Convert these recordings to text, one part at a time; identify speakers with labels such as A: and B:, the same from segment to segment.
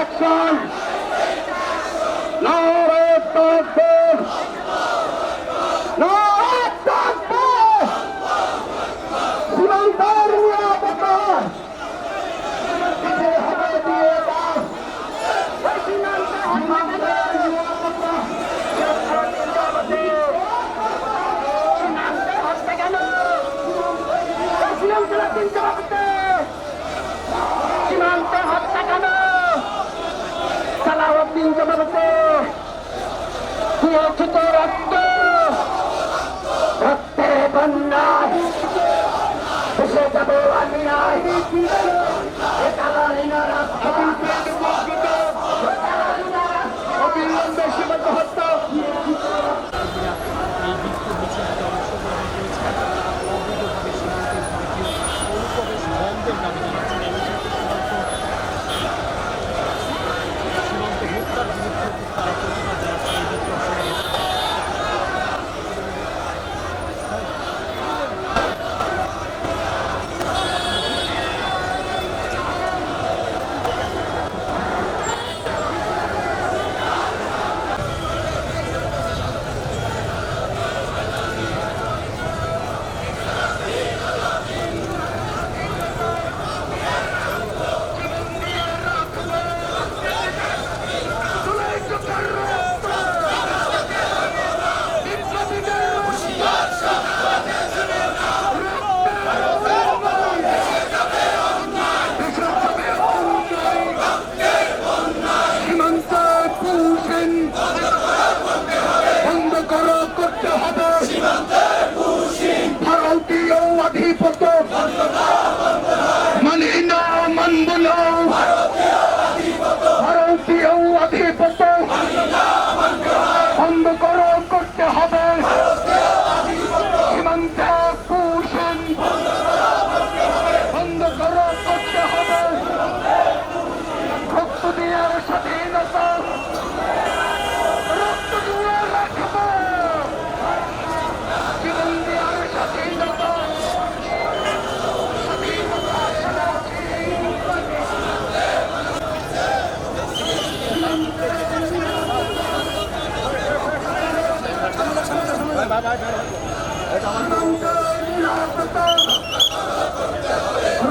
A: Action, নারে তাকবীর, নারে তাকবীর, সীমান্তের নিরাপত্তা দিতে হবে দিয়ে দাও, সীমান্তের নিরাপত্তা সীমান্তে হত্যা কেন? সালাউদ্দিন জমাতে দিয়েছে তো রক্ত, রক্তের বন্যায় ভেসে যাবে অন্যায়, অবিলম্বে সীমান্ত হত্যা। মানি না, মানব না ভারতীয় আধিপত্য, বন্ধ করো, করতে হবে সীমান্তে পুষেন, বন্ধ করো, করতে হবে রক্ত দিয়ে স্বাধীনতা, রক্ত দিয়ে রাখবো জীবন দিয়ে স্বাধীনতা।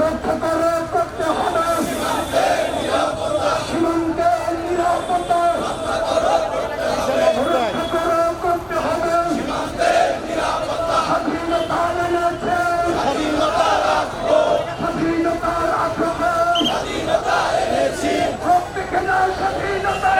A: রক্ষা করে করতে হবে সীমান্তের নিরাপত্তা, রক্ষা করে করতে হবে স্বাধীনতা এনেছে, স্বাধীনতা রাখবো, স্বাধীনতা রাখবো, রক্ত কেনা স্বাধীনতা